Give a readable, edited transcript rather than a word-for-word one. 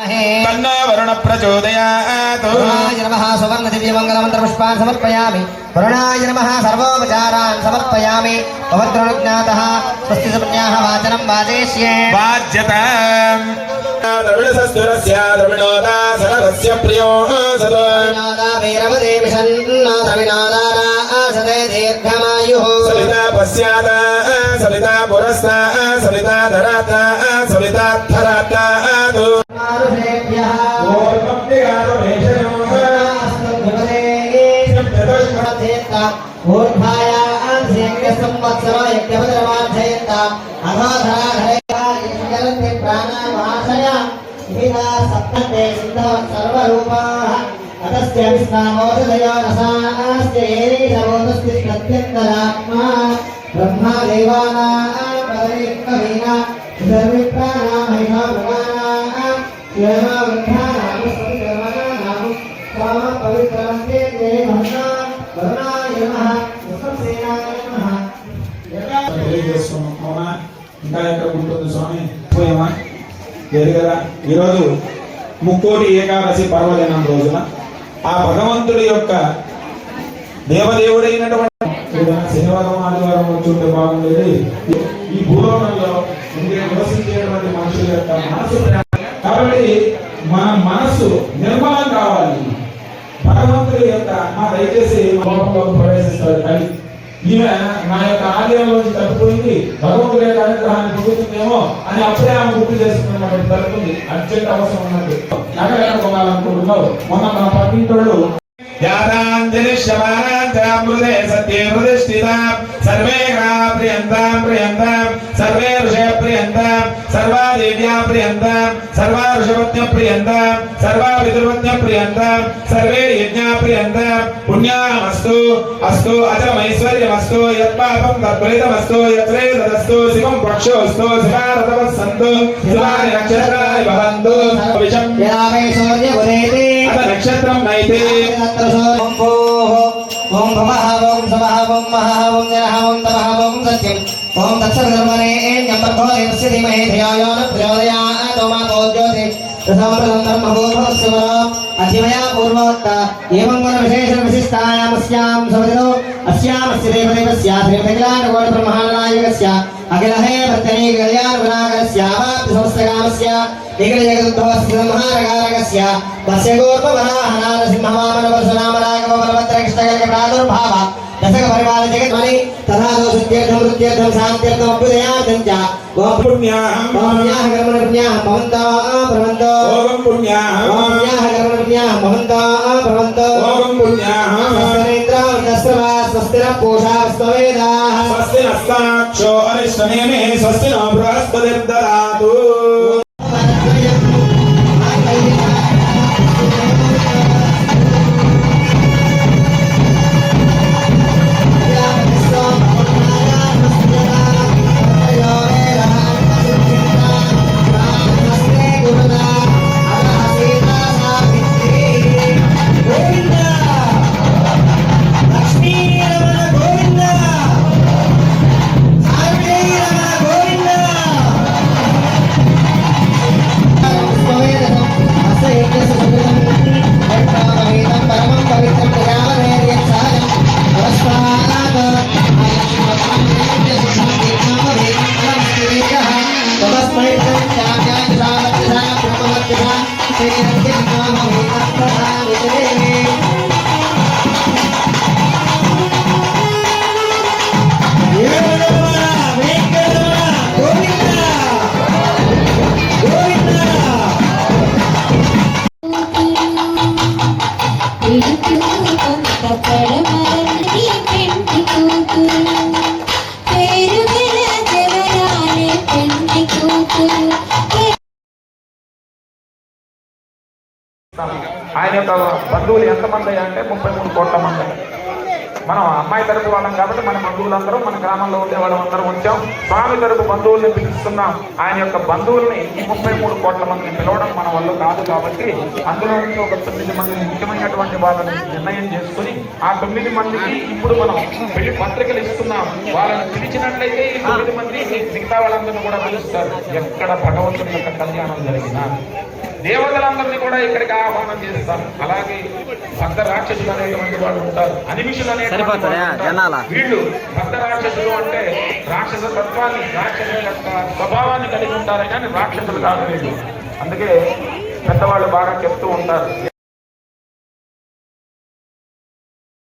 तन्नो वरुण प्रचोदयात्। वरुणाय नमः सुवर्ण दिव्य मंगल मंत्र पुष्पान् समर्पयामि। वरुणाय नमः सर्वोपचारान् समर्पयामि। पवित्रनुज्ञातः स्वस्ति सपन्याः वाचनं वाजयिष्ये। वाज्यताम् द्रविणसस्तुरस्य द्रविणोदा सरस्य प्रियो सदा विनोदा वीरवदेविषन् द्रविणोदारा सदे दीर्घमायुः। सलिता पश्चात् सलिता पुरस्तात् सलिता धरात् सलिता धरात् मारुषेभ्यः संवत्सरो यज्ञपदरमाध्ययन्त अधोधराधरे प्राणामाशय विना सप्तते सिद्धः सर्वरूपाः अतस्य विस्नामोषधयो रसास्य एरीशवोदस्ति प्रत्यन्तरात्मा ब्रह्मा देवानां पदविकवीना सर्वप्राणां महिमा भगवानां यमा वृद्धानां सर्वमानां स्वाम पवित्रवन्ते ते भगवान् वरुणाय नमः विश्वसेनाय नमः। ఇంకా ఎక్కడ ఉంటుంది స్వామి పోయామా జరిగదా ఈరోజు ముక్కోటి ఏకాదశి పర్వదినం రోజున ఆ భగవంతుడి యొక్క దేవదేవుడైనటువంటి శనివారం ఆదివారం వచ్చుంటే బాగుండేది. ఈ భూలోకంలో నివసించేటువంటి మనుషుల యొక్క మనసు కాబట్టి మన మనస్సు నిర్మలం కావాలి. భగవంతుడి యొక్క దయచేసి లోకంలో ప్రవేశిస్తారు. కానీ ఈమె నా యొక్క ఆలయంలోంచి తప్పిపోయింది, భగవంతుడి యొక్క అనుగ్రహాన్ని పొందుతుందేమో అని అప్పుడే ఆమె గుర్తు చేసుకున్నటువంటి తలుపుంది. అర్జెంట్ అవసరం ఉన్నట్టు ఎక్కడ కొనాలనుకుంటున్నావు. మొన్న మన పక్కింటోళ్ళు सर्वे प्रियन्तां प्रियन्तां सर्वे ऋषय प्रियन्तां सर्वा देव्या प्रियन्तां सर्वा ऋषवत्य प्रियन्तां सर्वा पितृवत्य प्रियन्तां सर्वे यज्ञा प्रियन्तां पुण्यामस्तु अस्तु अजमैश्वर्यमस्तु यत्पापं तत्फलितमस्तु यत्रेतदस्तु शिवं पक्षोऽस्तु शिवारतवस्सन्तु शिवानि नक्षत्राणि भवन्तु विषं अथ नक्षत्रं नैते ओम भवः ओम सवः ओम महः ओम जनः ओम तपः ओम सत्यम् ओम तत्सवितुर्वरेण्यं भर्गो देवस्य धीमहि धियो यो न प्रचोदयात् ओम ज्योति प्रथमं ब्रह्मभूतस्य अध्यमया पूर्वोक्त एवं विशेषण विशिष्टायामस्यां सवितो अस्यामस्य देवदेवस्य श्रीमतिलानकोट ब्रह्माण्डनायकस्य अखिलहे वर्तने कल्याण विनायकस्य आवाप्ति समस्तकामस्य निखिलजगदुद्भवस्य संहारकारकस्य तस्य गोपवराहनारसिंहवामन परशुरामराघव बलभद्रकृष्णकल्क प्रादुर्भाव दशक परिवार जगद्मणि तथा दोषत्यर्थं वृत्त्यर्थं शान्त्यर्थं अभ्युदयार्थं च ओम पुण्याहं कर्मण पुण्याहं भवन्तः प्रवन्तो ओम पुण्याहं कर्मण पुण्याहं भवन्तः प्रवन्तो ओम पुण्याहं स्वस्तिरेन्द्रवृतस्रवा स्वस्तिनः पूषा स्ववेदाः स्वस्ति नस्ताक्षो अरिष्टनेमे स्वस्ति नो बृहस्पतिर्ददातु ఆయన యొక్క బంధువులు ఎంతమంది అంటే 33 కోట్ల మంది. మనం అమ్మాయి తరపు వాళ్ళం కాబట్టి మన బంధువులందరూ మన గ్రామంలో ఉండే వాళ్ళందరం వచ్చాం. స్వామి తరపు బంధువుల్ని పిలుస్తున్నాం. ఆయన యొక్క బంధువుల్ని ఈ 33 కోట్ల మందిని పిలవడం మన వల్ల కాదు కాబట్టి అందులో నుంచి ఒక 9 మందిని ముఖ్యమైనటువంటి వాళ్ళని నిర్ణయం చేసుకుని ఆ 9 మందికి ఇప్పుడు మనం పెళ్లి పత్రికలు ఇస్తున్నాం. వాళ్ళని పిలిచినట్లయితే ఈ 9 మంది మిగతా వాళ్ళందరినీ కూడా పిలుస్తారు. ఎక్కడ భగవంతుని యొక్క కళ్యాణం జరిగినా దేవతలందరినీ కూడా ఇక్కడికి ఆహ్వానం చేస్తాం. అలాగే భక్త రాక్షసులు అనేటువంటి వాళ్ళు ఉంటారు, అనిమిషులు అనేటువంటి వాళ్ళు ఉంటారు. వీళ్ళు భక్త రాక్షసులు అంటే రాక్షస తత్వాన్ని, రాక్షసుల యొక్క స్వభావాన్ని కలిగి ఉంటారు, కానీ రాక్షసులు కాదు వీళ్ళు. అందుకే పెద్దవాళ్ళు బాగా చెప్తూ ఉంటారు.